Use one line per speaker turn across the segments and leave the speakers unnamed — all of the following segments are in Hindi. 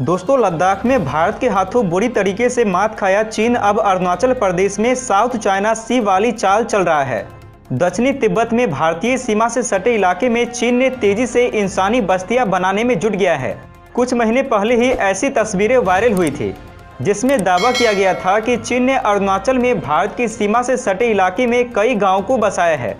दोस्तों, लद्दाख में भारत के हाथों बुरी तरीके से मात खाया चीन अब अरुणाचल प्रदेश में साउथ चाइना सी वाली चाल चल रहा है। दक्षिणी तिब्बत में भारतीय सीमा से सटे इलाके में चीन ने तेजी से इंसानी बस्तियां बनाने में जुट गया है। कुछ महीने पहले ही ऐसी तस्वीरें वायरल हुई थी जिसमें दावा किया गया था कि चीन ने अरुणाचल में भारत की सीमा से सटे इलाके में कई गाँवों को बसाया है।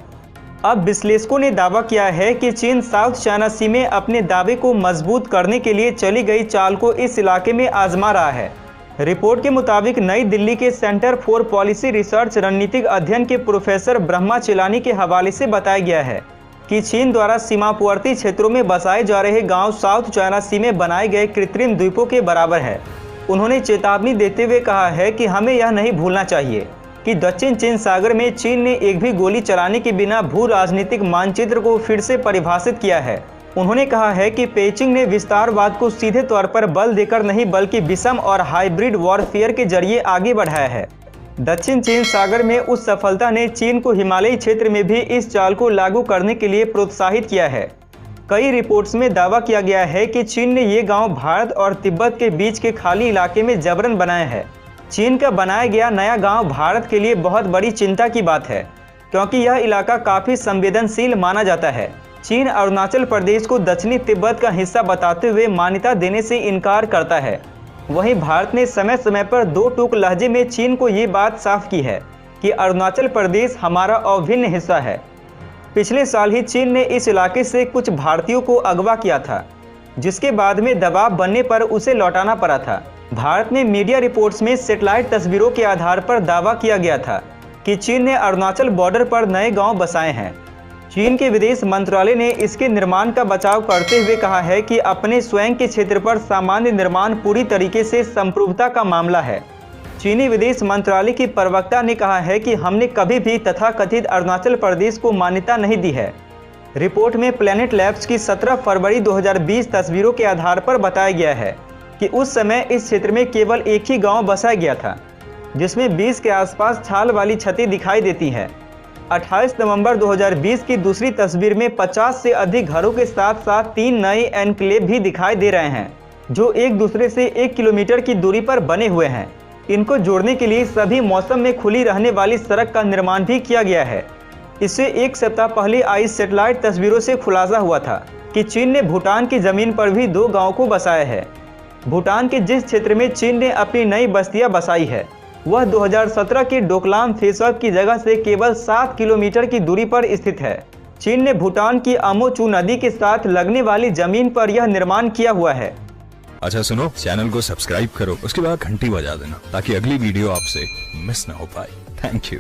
अब विश्लेषकों ने दावा किया है कि चीन साउथ चाइना सी में अपने दावे को मजबूत करने के लिए चली गई चाल को इस इलाके में आजमा रहा है। रिपोर्ट के मुताबिक नई दिल्ली के सेंटर फॉर पॉलिसी रिसर्च रणनीतिक अध्ययन के प्रोफेसर ब्रह्मा चिलानी के हवाले से बताया गया है कि चीन द्वारा सीमावर्ती क्षेत्रों में बसाए जा रहे गांव साउथ चाइना सी में बनाए गए कृत्रिम द्वीपों के बराबर है। उन्होंने चेतावनी देते हुए कहा है कि हमें यह नहीं भूलना चाहिए कि दक्षिण चीन सागर में चीन ने एक भी गोली चलाने के बिना भू राजनीतिक मानचित्र को फिर से परिभाषित किया है। उन्होंने कहा है कि पेइचिंग ने विस्तारवाद को सीधे तौर पर बल देकर नहीं बल्कि विषम और हाइब्रिड वॉरफेयर के जरिए आगे बढ़ाया है। दक्षिण चीन सागर में उस सफलता ने चीन को हिमालयी क्षेत्र में भी इस चाल को लागू करने के लिए प्रोत्साहित किया है। कई रिपोर्ट्स में दावा किया गया है कि चीन ने ये गाँव भारत और तिब्बत के बीच के खाली इलाके में जबरन बनाए हैं। चीन का बनाया गया नया गांव भारत के लिए बहुत बड़ी चिंता की बात है, क्योंकि यह इलाका काफ़ी संवेदनशील माना जाता है। चीन अरुणाचल प्रदेश को दक्षिणी तिब्बत का हिस्सा बताते हुए मान्यता देने से इनकार करता है। वहीं भारत ने समय समय पर दो टूक लहजे में चीन को ये बात साफ की है कि अरुणाचल प्रदेश हमारा अभिन्न हिस्सा है। पिछले साल ही चीन ने इस इलाके से कुछ भारतीयों को अगवा किया था, जिसके बाद में दबाव बनने पर उसे लौटाना पड़ा था। भारत में मीडिया रिपोर्ट्स में सैटेलाइट तस्वीरों के आधार पर दावा किया गया था कि चीन ने अरुणाचल बॉर्डर पर नए गांव बसाए हैं। चीन के विदेश मंत्रालय ने इसके निर्माण का बचाव करते हुए कहा है कि अपने स्वयं के क्षेत्र पर सामान्य निर्माण पूरी तरीके से संप्रभुता का मामला है। चीनी विदेश मंत्रालय की प्रवक्ता ने कहा है कि हमने कभी भी तथाकथित अरुणाचल प्रदेश को मान्यता नहीं दी है। रिपोर्ट में प्लैनेट लैब्स की 17 फरवरी 2020 तस्वीरों के आधार पर बताया गया है कि उस समय इस क्षेत्र में केवल एक ही गांव बसाया गया था, जिसमें 20 के आसपास छाल वाली छतें दिखाई देती हैं। 28 नवंबर 2020 की दूसरी तस्वीर में 50 से अधिक घरों के साथ साथ 3 नए एनक्लेव भी दिखाई दे रहे हैं, जो एक दूसरे से 1 किलोमीटर की दूरी पर बने हुए हैं। इनको जोड़ने के लिए सभी मौसम में खुली रहने वाली सड़क का निर्माण भी किया गया है। इससे एक सप्ताह पहले आई सैटेलाइट तस्वीरों से खुलासा हुआ था कि चीन ने भूटान की जमीन पर भी 2 गाँव को बसाया है। भूटान के जिस क्षेत्र में चीन ने अपनी नई बस्तियां बसाई है, वह 2017 के डोकलाम फेसअप की जगह से केवल 7 किलोमीटर की दूरी पर स्थित है। चीन ने भूटान की अमोचू नदी के साथ लगने वाली जमीन पर यह निर्माण किया हुआ है।
अच्छा सुनो, चैनल को सब्सक्राइब करो, उसके बाद घंटी बजा देना ताकि अगली वीडियो आपसे मिस ना हो पाए। Thank you.